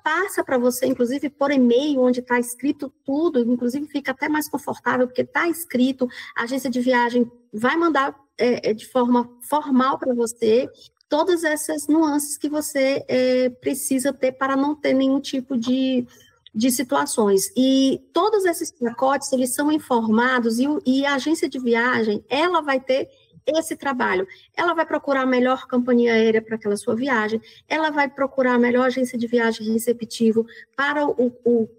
passa para você, inclusive por e-mail, onde está escrito tudo, inclusive fica até mais confortável, porque está escrito, a agência de viagem vai mandar de forma formal para você todas essas nuances que você precisa ter para não ter nenhum tipo de situações. E todos esses pacotes, eles são informados e a agência de viagem, ela vai ter esse trabalho. Ela vai procurar a melhor companhia aérea para aquela sua viagem, ela vai procurar a melhor agência de viagem receptivo para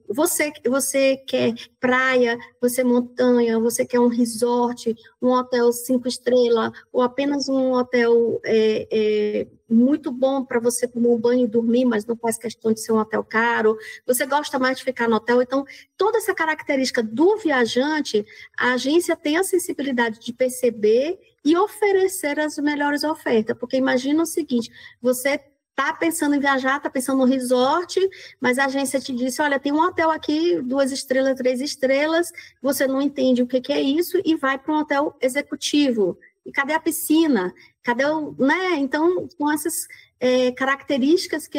você quer praia, você montanha, você quer um resort, um hotel 5 estrelas, ou apenas um hotel muito bom para você tomar um banho e dormir, mas não faz questão de ser um hotel caro, você gosta mais de ficar no hotel. Então, toda essa característica do viajante, a agência tem a sensibilidade de perceber e oferecer as melhores ofertas, porque imagina o seguinte, você está pensando em viajar, está pensando no resort, mas a agência te disse, olha, tem um hotel aqui, 2 estrelas, 3 estrelas, você não entende o que é isso e vai para um hotel executivo. E cadê a piscina? Cadê o, né? Então, com essas características que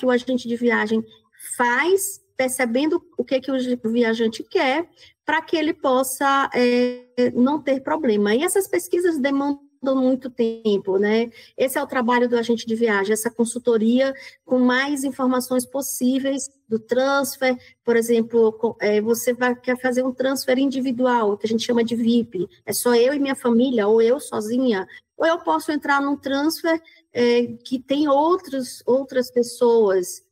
o agente de viagem faz, percebendo o que o viajante quer, para que ele possa não ter problema. E essas pesquisas demandam muito tempo, né? Esse é o trabalho do agente de viagem, essa consultoria com mais informações possíveis do transfer. Por exemplo, você quer fazer um transfer individual, que a gente chama de VIP, é só eu e minha família, ou eu sozinha, ou eu posso entrar num transfer que tem outras pessoas,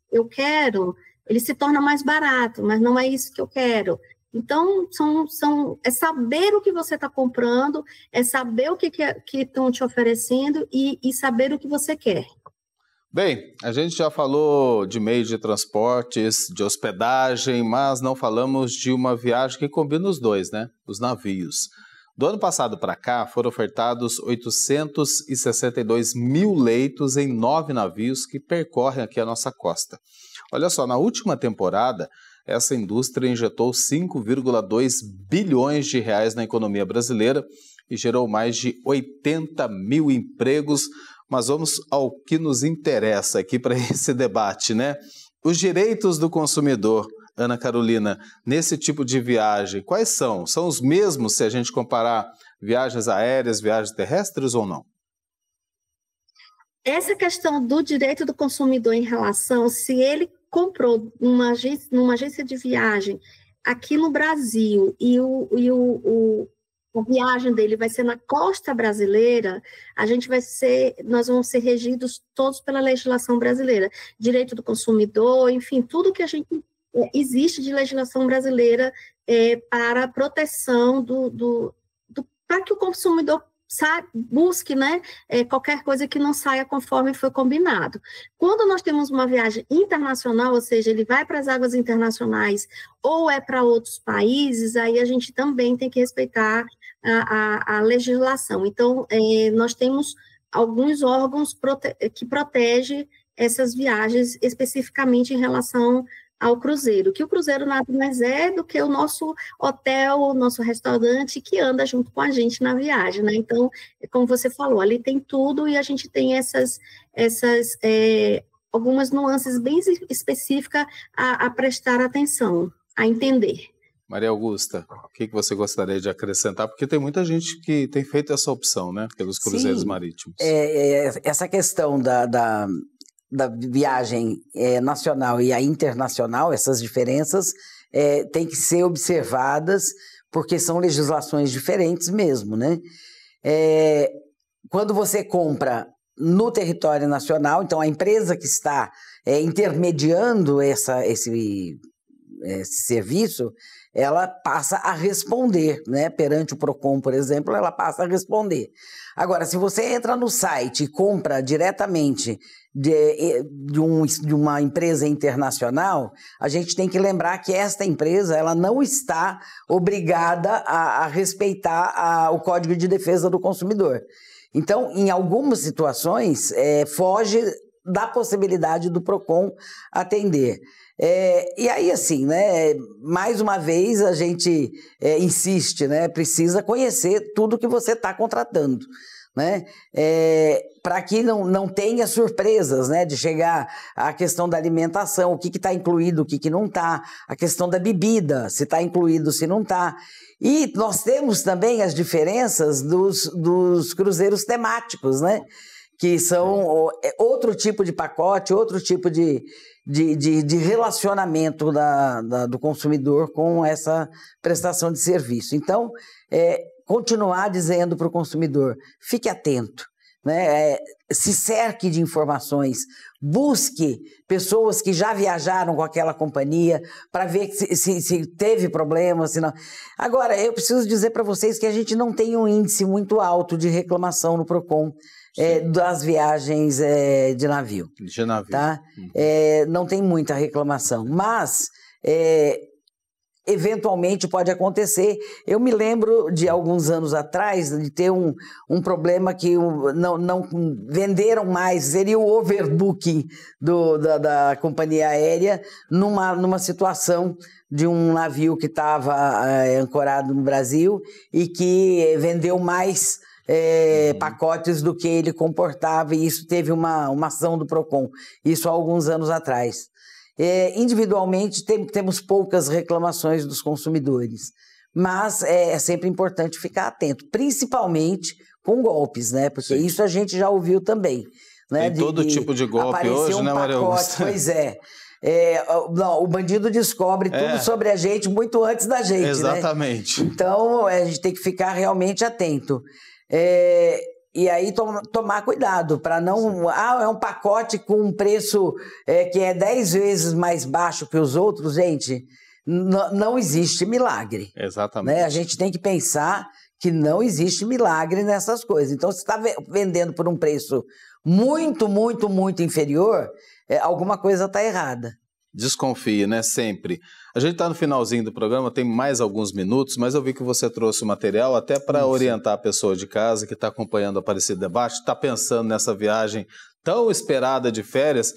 ele se torna mais barato, mas não é isso que eu quero. Então, é saber o que você está comprando, é saber o que estão te oferecendo e saber o que você quer. Bem, a gente já falou de meios de transportes, de hospedagem, mas não falamos de uma viagem que combina os dois, né? Os navios. Do ano passado para cá, foram ofertados 862 mil leitos em 9 navios que percorrem aqui a nossa costa. Olha só, na última temporada, essa indústria injetou 5,2 bilhões de reais na economia brasileira e gerou mais de 80 mil empregos. Mas vamos ao que nos interessa aqui para esse debate, né? Os direitos do consumidor, Ana Carolina, nesse tipo de viagem, quais são? São os mesmos se a gente comparar viagens aéreas, viagens terrestres ou não? Essa questão do direito do consumidor em relação, se ele comprou numa agência de viagem aqui no Brasil e a viagem dele vai ser na costa brasileira, nós vamos ser regidos todos pela legislação brasileira, direito do consumidor, enfim, tudo que existe de legislação brasileira para a proteção para que o consumidor busque, né, qualquer coisa que não saia conforme foi combinado. Quando nós temos uma viagem internacional, ou seja, ele vai para as águas internacionais ou é para outros países, aí a gente também tem que respeitar a legislação. Então, nós temos alguns órgãos que protegem essas viagens, especificamente em relação ao cruzeiro, que o cruzeiro nada mais é do que o nosso hotel, o nosso restaurante que anda junto com a gente na viagem, né? Então, como você falou, ali tem tudo e a gente tem algumas nuances bem específicas a prestar atenção, a entender. Maria Augusta, o que você gostaria de acrescentar? Porque tem muita gente que tem feito essa opção, né, pelos cruzeiros marítimos. Essa questão da viagem nacional e a internacional, essas diferenças têm que ser observadas, porque são legislações diferentes mesmo, né? Quando você compra no território nacional, então a empresa que está intermediando esse serviço, ela passa a responder, né? Perante o PROCON, por exemplo, ela passa a responder. Agora, se você entra no site e compra diretamente de uma empresa internacional, a gente tem que lembrar que esta empresa ela não está obrigada a respeitar o Código de Defesa do Consumidor. Então, em algumas situações, foge da possibilidade do PROCON atender. E aí, assim, né, mais uma vez a gente insiste, né, precisa conhecer tudo que você está contratando, né, para que não tenha surpresas, né, de chegar à questão da alimentação, o que está incluído, o que não está, a questão da bebida, se está incluído, se não está. E nós temos também as diferenças dos cruzeiros temáticos, né, que são outro tipo de pacote, outro tipo de relacionamento do consumidor com essa prestação de serviço. Então, continuar dizendo para o consumidor, fique atento, né? Se cerque de informações, busque pessoas que já viajaram com aquela companhia para ver se teve problema, se não. Agora, eu preciso dizer para vocês que a gente não tem um índice muito alto de reclamação no PROCON das viagens de navio. De navio. Tá? Não tem muita reclamação, mas eventualmente pode acontecer. Eu me lembro de alguns anos atrás de ter um problema que não venderam mais, seria o overbooking da companhia aérea numa situação de um navio que estava ancorado no Brasil e que vendeu mais pacotes do que ele comportava, e isso teve uma ação do PROCON, isso há alguns anos atrás. Individualmente temos poucas reclamações dos consumidores, mas é sempre importante ficar atento, principalmente com golpes, né? Porque isso a gente já ouviu também. Né? Tem todo tipo de golpe hoje, né, Maria Augusta? Pois é. O bandido descobre tudo sobre a gente muito antes da gente. Exatamente. Né? Então, a gente tem que ficar realmente atento. E aí tomar cuidado para não... é um pacote com um preço que é 10 vezes mais baixo que os outros, gente. Não existe milagre. Exatamente. Né? A gente tem que pensar que não existe milagre nessas coisas. Então, se está vendendo por um preço muito, muito, muito inferior, alguma coisa está errada. Desconfie, né? Sempre. A gente está no finalzinho do programa, tem mais alguns minutos, mas eu vi que você trouxe o material até para orientar a pessoa de casa que está acompanhando o Aparecida Debate, está pensando nessa viagem tão esperada de férias.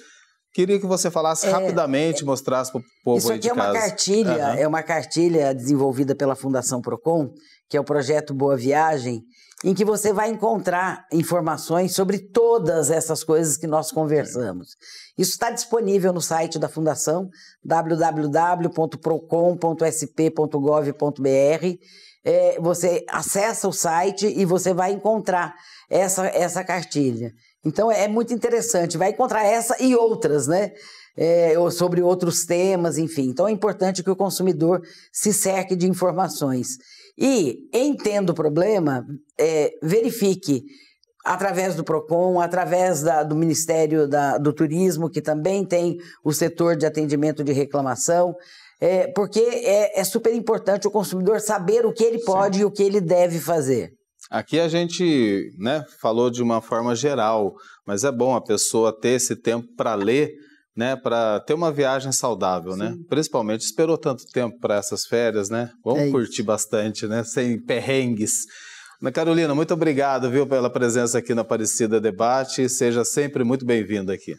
Queria que você falasse rapidamente, mostrasse para o povo aí de casa. Isso aqui é uma cartilha, é uma cartilha desenvolvida pela Fundação PROCON, que é o projeto Boa Viagem, em que você vai encontrar informações sobre todas essas coisas que nós conversamos. Isso está disponível no site da Fundação, www.procon.sp.gov.br. Você acessa o site e você vai encontrar essa cartilha. Então é muito interessante, vai encontrar essa e outras, né? Sobre outros temas, enfim. Então é importante que o consumidor se cerque de informações. E, entenda o problema, verifique através do PROCON, através do Ministério do Turismo, que também tem o setor de atendimento de reclamação, porque é super importante o consumidor saber o que ele pode e o que ele deve fazer. Aqui a gente, né, falou de uma forma geral, mas é bom a pessoa ter esse tempo para ler, né, para ter uma viagem saudável, né? Principalmente, esperou tanto tempo para essas férias, né? Vamos curtir bastante, né? Sem perrengues. Ana Carolina, muito obrigado, viu, pela presença aqui no Aparecida Debate. Seja sempre muito bem-vinda aqui.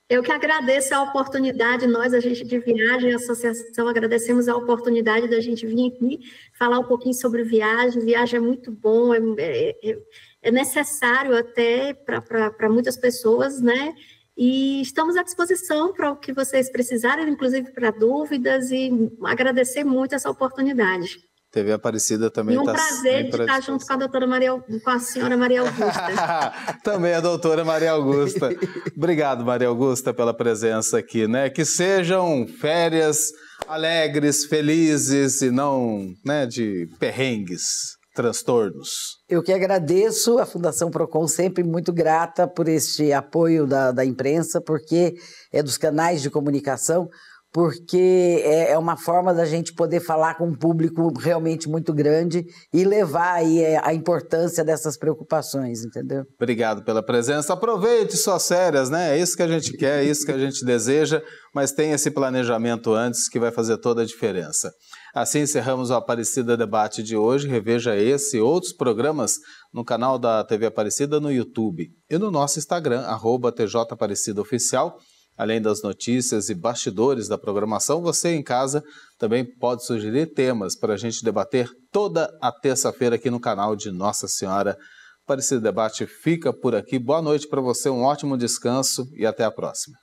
Eu que agradeço a oportunidade, nós, agente de viagem, a associação, agradecemos a oportunidade da gente vir aqui falar um pouquinho sobre viagem. Viagem é muito bom, é necessário até para muitas pessoas, né? E estamos à disposição para o que vocês precisarem, inclusive para dúvidas, e agradecer muito essa oportunidade. TV Aparecida também está... E um prazer de estar junto com a senhora Maria Augusta. Também a doutora Maria Augusta. Obrigado, Maria Augusta, pela presença aqui, né? Que sejam férias alegres, felizes e não, né, de perrengues, transtornos. Eu que agradeço, a Fundação PROCON sempre muito grata por este apoio da imprensa, porque é dos canais de comunicação, porque é uma forma da gente poder falar com um público realmente muito grande e levar aí a importância dessas preocupações, entendeu? Obrigado pela presença. Aproveite suas férias, né? É isso que a gente quer, é isso que a gente deseja, mas tenha esse planejamento antes que vai fazer toda a diferença. Assim encerramos o Aparecida Debate de hoje. Reveja esse e outros programas no canal da TV Aparecida no YouTube e no nosso Instagram, @TJAparecidaOficial. Além das notícias e bastidores da programação, você em casa também pode sugerir temas para a gente debater toda a terça-feira aqui no canal de Nossa Senhora. Aparecida Debate fica por aqui. Boa noite para você, um ótimo descanso e até a próxima.